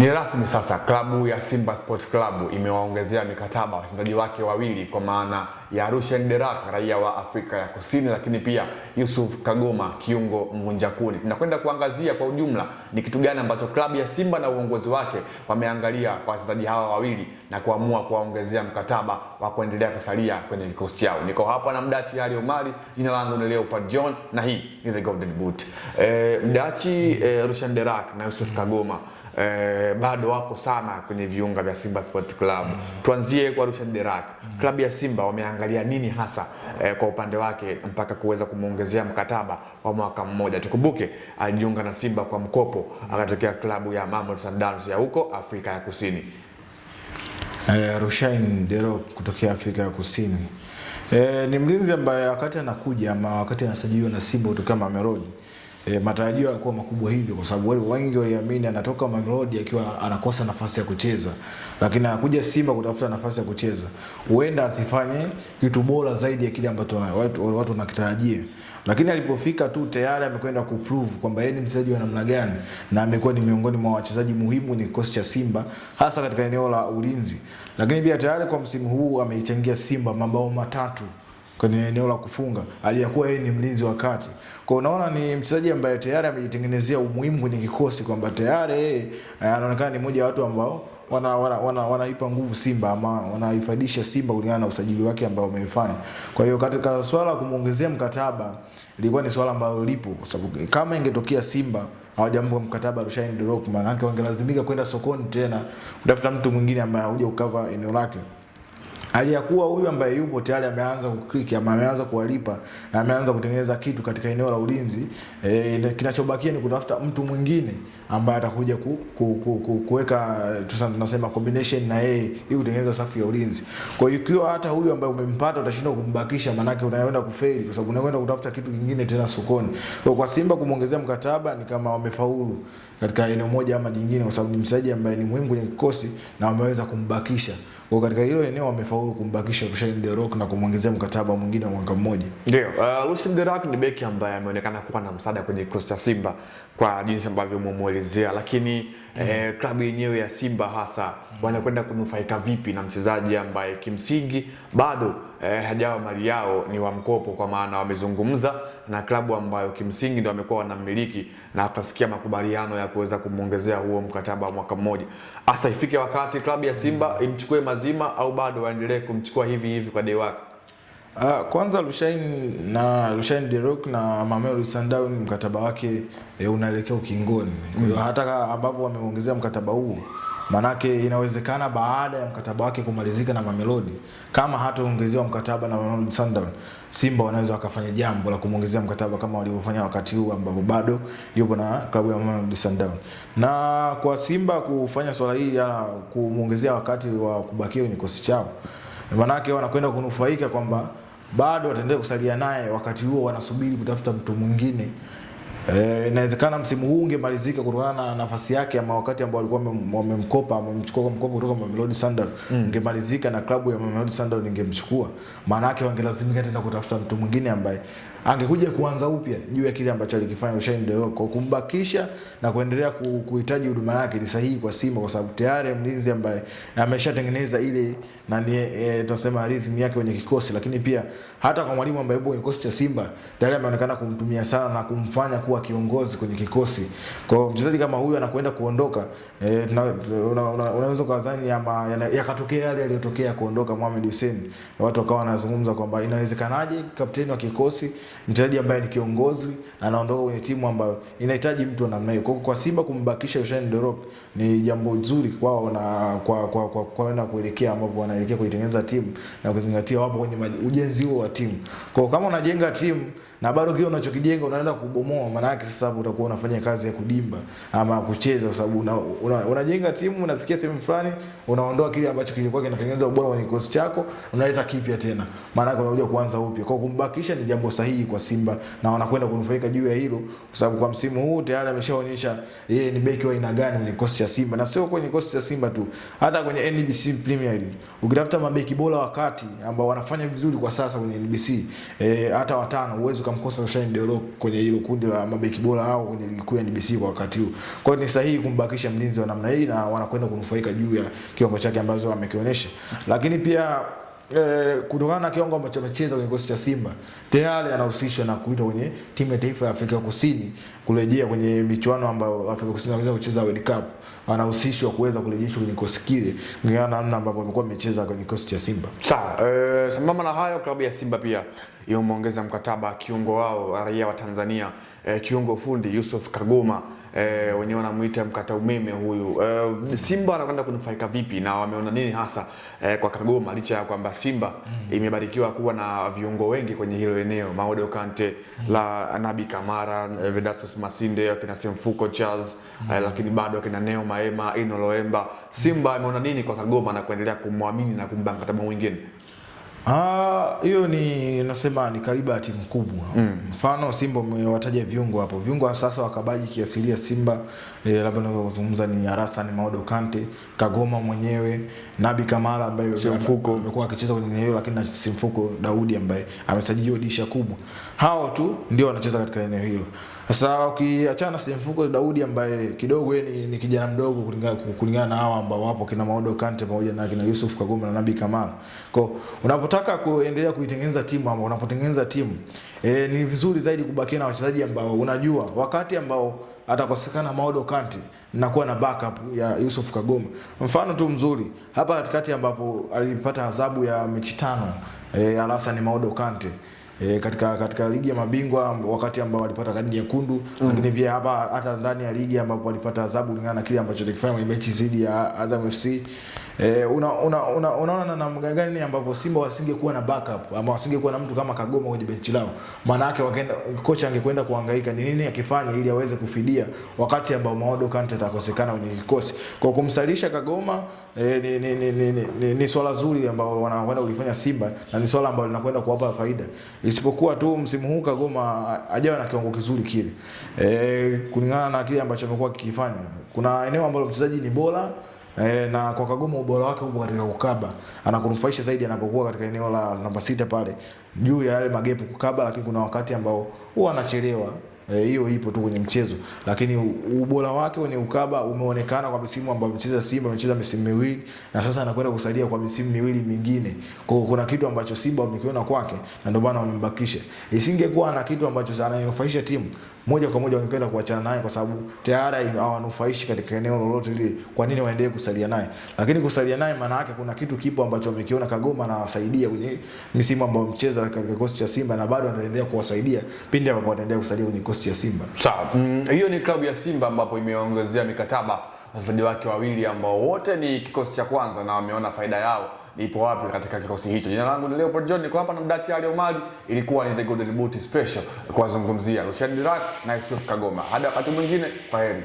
Ni rasmi sasa, klabu ya Simba Sports Club imewaongezea mikataba wachezaji wake wawili, kwa maana ya Rushen De Reuck raia wa Afrika ya Kusini, lakini pia Yusuf Kagoma kiungo mvunjakuni. Tunakwenda kuangazia kwa ujumla ni kitu gani ambacho klabu ya Simba na uongozi wake wameangalia kwa wachezaji hawa wawili na kuamua kuwaongezea mkataba wa kuendelea kusalia kwenye kikosi chao. Niko hapa na Mdachi Ali Omari, jina langu ni Leopard John na hii ni The Golden Boot. Mdachi, Rushen De Reuck na Yusuf Kagoma bado wako sana kwenye viunga vya Simba Sport Club. Tuanzie kwa Rushen De Reuck. Klabu ya Simba wameangalia nini hasa kwa upande wake mpaka kuweza kumuongezea mkataba wa mwaka mmoja? Tukumbuke alijiunga na Simba kwa mkopo, akatokea klabu ya Mamelodi Sundowns ya huko Afrika ya Kusini. Rushen De Reuck kutokea Afrika ya Kusini ni mlinzi ambaye wakati anakuja ama wakati anasajiliwa na Simba kutoka Mamelodi, matarajio yalikuwa makubwa hivyo, kwa sababu wengi waliamini anatoka Mamelodi akiwa anakosa nafasi ya kucheza, lakini anakuja Simba kutafuta nafasi ya kucheza, huenda asifanye kitu bora zaidi ya kile ambacho watu wanakitarajia. Lakini alipofika tu tayari amekwenda kuprove kwamba yeye ni mchezaji wa namna gani, na amekuwa ni miongoni mwa wachezaji muhimu ni kikosi cha Simba, hasa katika eneo la ulinzi. Lakini pia tayari kwa msimu huu ameichangia Simba mabao matatu kwenye eneo la kufunga, aliyakuwa yeye ni mlinzi wa kati. Kwa unaona ni mchezaji ambaye tayari amejitengenezea umuhimu kwenye kikosi, kwamba tayari anaonekana ni mmoja wa watu ambao wanaipa nguvu Simba ama wanaifadisha Simba kulingana na usajili wake ambao wamefanya. Kwa hiyo katika swala kumuongezea mkataba ilikuwa ni swala ambalo lipo, kwa sababu kama ingetokea Simba hawajampa mkataba Rushen De Reuck, maana yake wangelazimika kwenda sokoni tena kutafuta mtu mwingine ambaye huja ukava eneo lake. Aliyakuwa huyu ambaye yupo tayari ameanza kukliki ama ameanza kuwalipa na ameanza kutengeneza kitu katika eneo la ulinzi. Kinachobakia ni kutafuta mtu mwingine ambaye atakuja kuweka tunasema combination na yeye ili kutengeneza safu ya ulinzi. Kwa hiyo ikiwa hata huyu ambaye umempata utashindwa kumbakisha, maana yake unaenda kufeli, kwa sababu unakwenda kutafuta kitu kingine tena sokoni. Kwa Simba kumuongezea mkataba ni kama wamefaulu katika eneo moja ama jingine, kwa sababu ni mchezaji ambaye ni muhimu kwenye kikosi na wameweza kumbakisha. Kwa katika hilo eneo wamefaulu kumbakisha Rushen De Reuck na kumuongezea mkataba mwingine wa mwaka mmoja. Ndio, Rushen De Reuck ni beki ambaye ameonekana kuwa na msaada kwenye kikosi cha Simba kwa jinsi ambavyo umemuelezea, lakini klabu yenyewe ya Simba hasa wanakwenda kunufaika vipi na mchezaji ambaye kimsingi bado hajawa mali yao, ni wa mkopo, kwa maana wamezungumza na klabu ambayo kimsingi ndio wamekuwa wanamiliki na wakafikia makubaliano ya kuweza kumuongezea huo mkataba wa mwaka mmoja. Asa ifike wakati klabu ya Simba imchukue mazima au bado waendelee kumchukua hivi kwa De Reuck? Kwanza Rushen De Reuck na Mamelodi Sundowns mkataba wake unaelekea ukingoni. Kwa hiyo hata ambapo wameongezea mkataba huu, manake inawezekana baada ya mkataba wake kumalizika na Mamelodi, kama hataongezewa mkataba na Mamelodi Sundowns, Simba wanaweza wakafanya jambo la kumuongezea mkataba kama walivyofanya wakati huu ambapo bado yupo na klabu ya Mamelodi Sundowns. Na kwa Simba kufanya swala hili ya kumuongezea wakati wa kubakia kwenye kikosi chao, manake wanakwenda kunufaika kwamba bado wataendelea kusalia naye, wakati huo wanasubiri kutafuta mtu mwingine. Inawezekana msimu huu ungemalizika kutokana na nafasi yake ama wakati ambao walikuwa wamemkopa ama wamemchukua kwa mkopo kutoka Mamelodi Sundowns, ungemalizika na klabu ya Mamelodi Sundowns ingemchukua. Maana yake wangelazimika tena kutafuta mtu mwingine ambaye angekuja kuanza upya juu ya kile ambacho alikifanya Rushen De Reuck. Kwa kumbakisha na kuendelea kuhitaji huduma yake ni sahihi kwa Simba, kwa sababu tayari mlinzi ambaye ameshatengeneza ile na tunasema rhythm yake kwenye kikosi. Lakini pia hata kwa mwalimu ambaye yupo kwenye kikosi cha Simba tayari ameonekana kumtumia sana na kumfanya kuwa kiongozi kwenye kikosi. Kwa mchezaji kama huyu anakwenda kuondoka, unaweza kudhani ama yakatokea yale yaliyotokea kuondoka Mohamed Hussein, watu wakawa wanazungumza kwamba inawezekanaje kapteni wa kikosi, mchezaji ambaye ni kiongozi, anaondoka kwenye timu ambayo inahitaji mtu wa namna hiyo. Kwa Simba kumbakisha Rushen De Reuck ni jambo zuri kwao na kwa kuelekea ambapo wanaelekea kuitengeneza timu na kuzingatia wapo kwenye ujenzi huo wa timu. Kwa kama unajenga timu na bado kile unachokijenga unaenda kubomoa, maana yake sasa utakuwa unafanya kazi ya kudimba ama kucheza, kwa sababu unajenga timu, unafikia sehemu fulani, unaondoa kile ambacho kilikuwa kinatengeneza ubora kwenye kikosi chako, unaleta kipya tena, maana yake unakuja kuanza upya. Kwa kumbakisha ni jambo sahihi sahihi kwa Simba na wanakwenda kunufaika juu ya hilo, kwa sababu kwa msimu huu tayari ameshaonyesha yeye ni beki wa aina gani kwenye kikosi cha Simba, na sio kwenye kikosi cha Simba tu, hata kwenye NBC Premier League ukitafuta mabeki bora wakati ambao wanafanya vizuri kwa sasa kwenye NBC hata watano, uwezo kumkosa Rushaine De Reuck kwenye hilo kundi la mabeki bora hao kwenye ligi kuu ya NBC kwa wakati huu. Kwa hiyo ni sahihi kumbakisha mlinzi wa namna hii na wanakwenda kunufaika juu ya kiwango chake ambacho amekionyesha. Lakini pia kutokana na kiwango ambacho amecheza kwenye kikosi cha Simba tayari anahusishwa na kuitwa kwenye timu ya taifa ya Afrika Kusini kurejea kwenye michuano ambayo Afrika Kusini inaweza kucheza World Cup. Anahusishwa kuweza kurejeshwa kwenye kikosi kile kulingana na namna ambavyo amekuwa amecheza kwenye kikosi cha Simba. Sawa, sambamba na hayo klabu ya Simba pia imeongeza mkataba kiungo wao raia wa Tanzania, kiungo fundi Yusuf Kagoma, wenyewe wanamuita mkata umeme huyu. Simba anakwenda kunufaika vipi na wameona nini hasa kwa Kagoma, licha ya kwamba Simba imebarikiwa kuwa na viungo wengi kwenye hilo eneo, Maodo Kante, la Nabi Kamara, Vedasus Masinde, akina Semfuko Charles, lakini bado akina Neo Maema, Ino Loemba. Simba ameona nini kwa Kagoma na kuendelea kumwamini na kumpa mkataba mwingine? Hiyo ni nasema ni karibu ya timu kubwa. Mfano Simba umewataja viungo hapo. Viungo sasa wakabaji kiasilia Simba, labda nazungumza ni Hassan Maodo Kante, Kagoma mwenyewe, Nabi Kamara ambaye amekuwa akicheza kwenye eneo, lakini na Simfuko Daudi ambaye amesajiliwa dirisha kubwa. Hao tu ndio wanacheza katika eneo hilo. Sasa ukiachana na Simfuko Daudi ambaye kidogo yeye ni kijana mdogo kulingana na hao ambao wapo kina Maodo Kante pamoja na kina Yusuf Kagoma na Nabi Kamara. Kwa unapotaka kuendelea kuitengeneza timu ama unapotengeneza timu ni vizuri zaidi kubakia na wachezaji ambao unajua wakati ambao atakosekana Maodo Kante na kuwa na backup ya Yusuf Kagoma. Mfano tu mzuri hapa katikati ambapo alipata adhabu ya mechi 5 Hassan Maodo Kante katika ligi ya mabingwa wakati ambao walipata kadi nyekundu, lakini pia hapa hata ndani ya ligi ambapo walipata adhabu kulingana na kile ambacho alikifanya kwenye mechi zidi ya Azam FC. Unaona na mgangani ambapo Simba wasingekuwa na backup ama wasingekuwa na mtu kama Kagoma kwenye benchi lao, maana yake kocha angekwenda kuhangaika ni nini akifanya ili aweze kufidia wakati ambao Maodo Kante atakosekana kwenye kikosi. Kwa kumsalisha Kagoma ni swala zuri ambao wanakwenda kulifanya Simba na ni swala ambalo linakwenda kuwapa faida. Isipokuwa tu msimu huu Kagoma hajawa na kiwango kizuri kile. Kulingana na kile ambacho amekuwa kikifanya. Kuna eneo ambalo mchezaji ni bora na kwa Kagoma ubora wake upo katika kukaba. Anakunufaisha zaidi anapokuwa katika eneo la namba 6 pale juu ya yale magepu kukaba, lakini kuna wakati ambao huwa anachelewa. Hiyo ipo tu kwenye mchezo, lakini ubora wake kwenye ukaba umeonekana kwa misimu ambayo amecheza Simba, amecheza misimu miwili na sasa anakwenda kusaidia kwa misimu miwili mingine. Kwa hiyo kuna kitu ambacho Simba wamekiona kwake na ndio maana wamembakisha. Isingekuwa na kitu ambacho anayofaisha timu, moja kwa moja wangependa kuachana naye kwa sababu tayari hawanufaishi katika eneo lolote lile. Kwa nini waendelee kusalia naye? Lakini kusalia naye maana yake kuna kitu kipo ambacho wamekiona Kagoma na wasaidia kwenye misimu ambayo mcheza katika kikosi cha Simba na bado anaendelea kuwasaidia pindi ambapo wataendelea kusalia kwenye kikosi cha Simba. Sawa. Hiyo ni klabu ya Simba ambapo imeongezea mikataba wachezaji wake wawili ambao wote ni kikosi cha kwanza na wameona faida yao ipo wapi katika kikosi hicho. Jina langu ni Leopold John, niko hapa na Mdachi Ali Omari. Ilikuwa ni The Golden Boot Special kwa zungumzia Rushaine De Reuck na Yusuf Kagoma. Hadi wakati mwingine, kwaheri.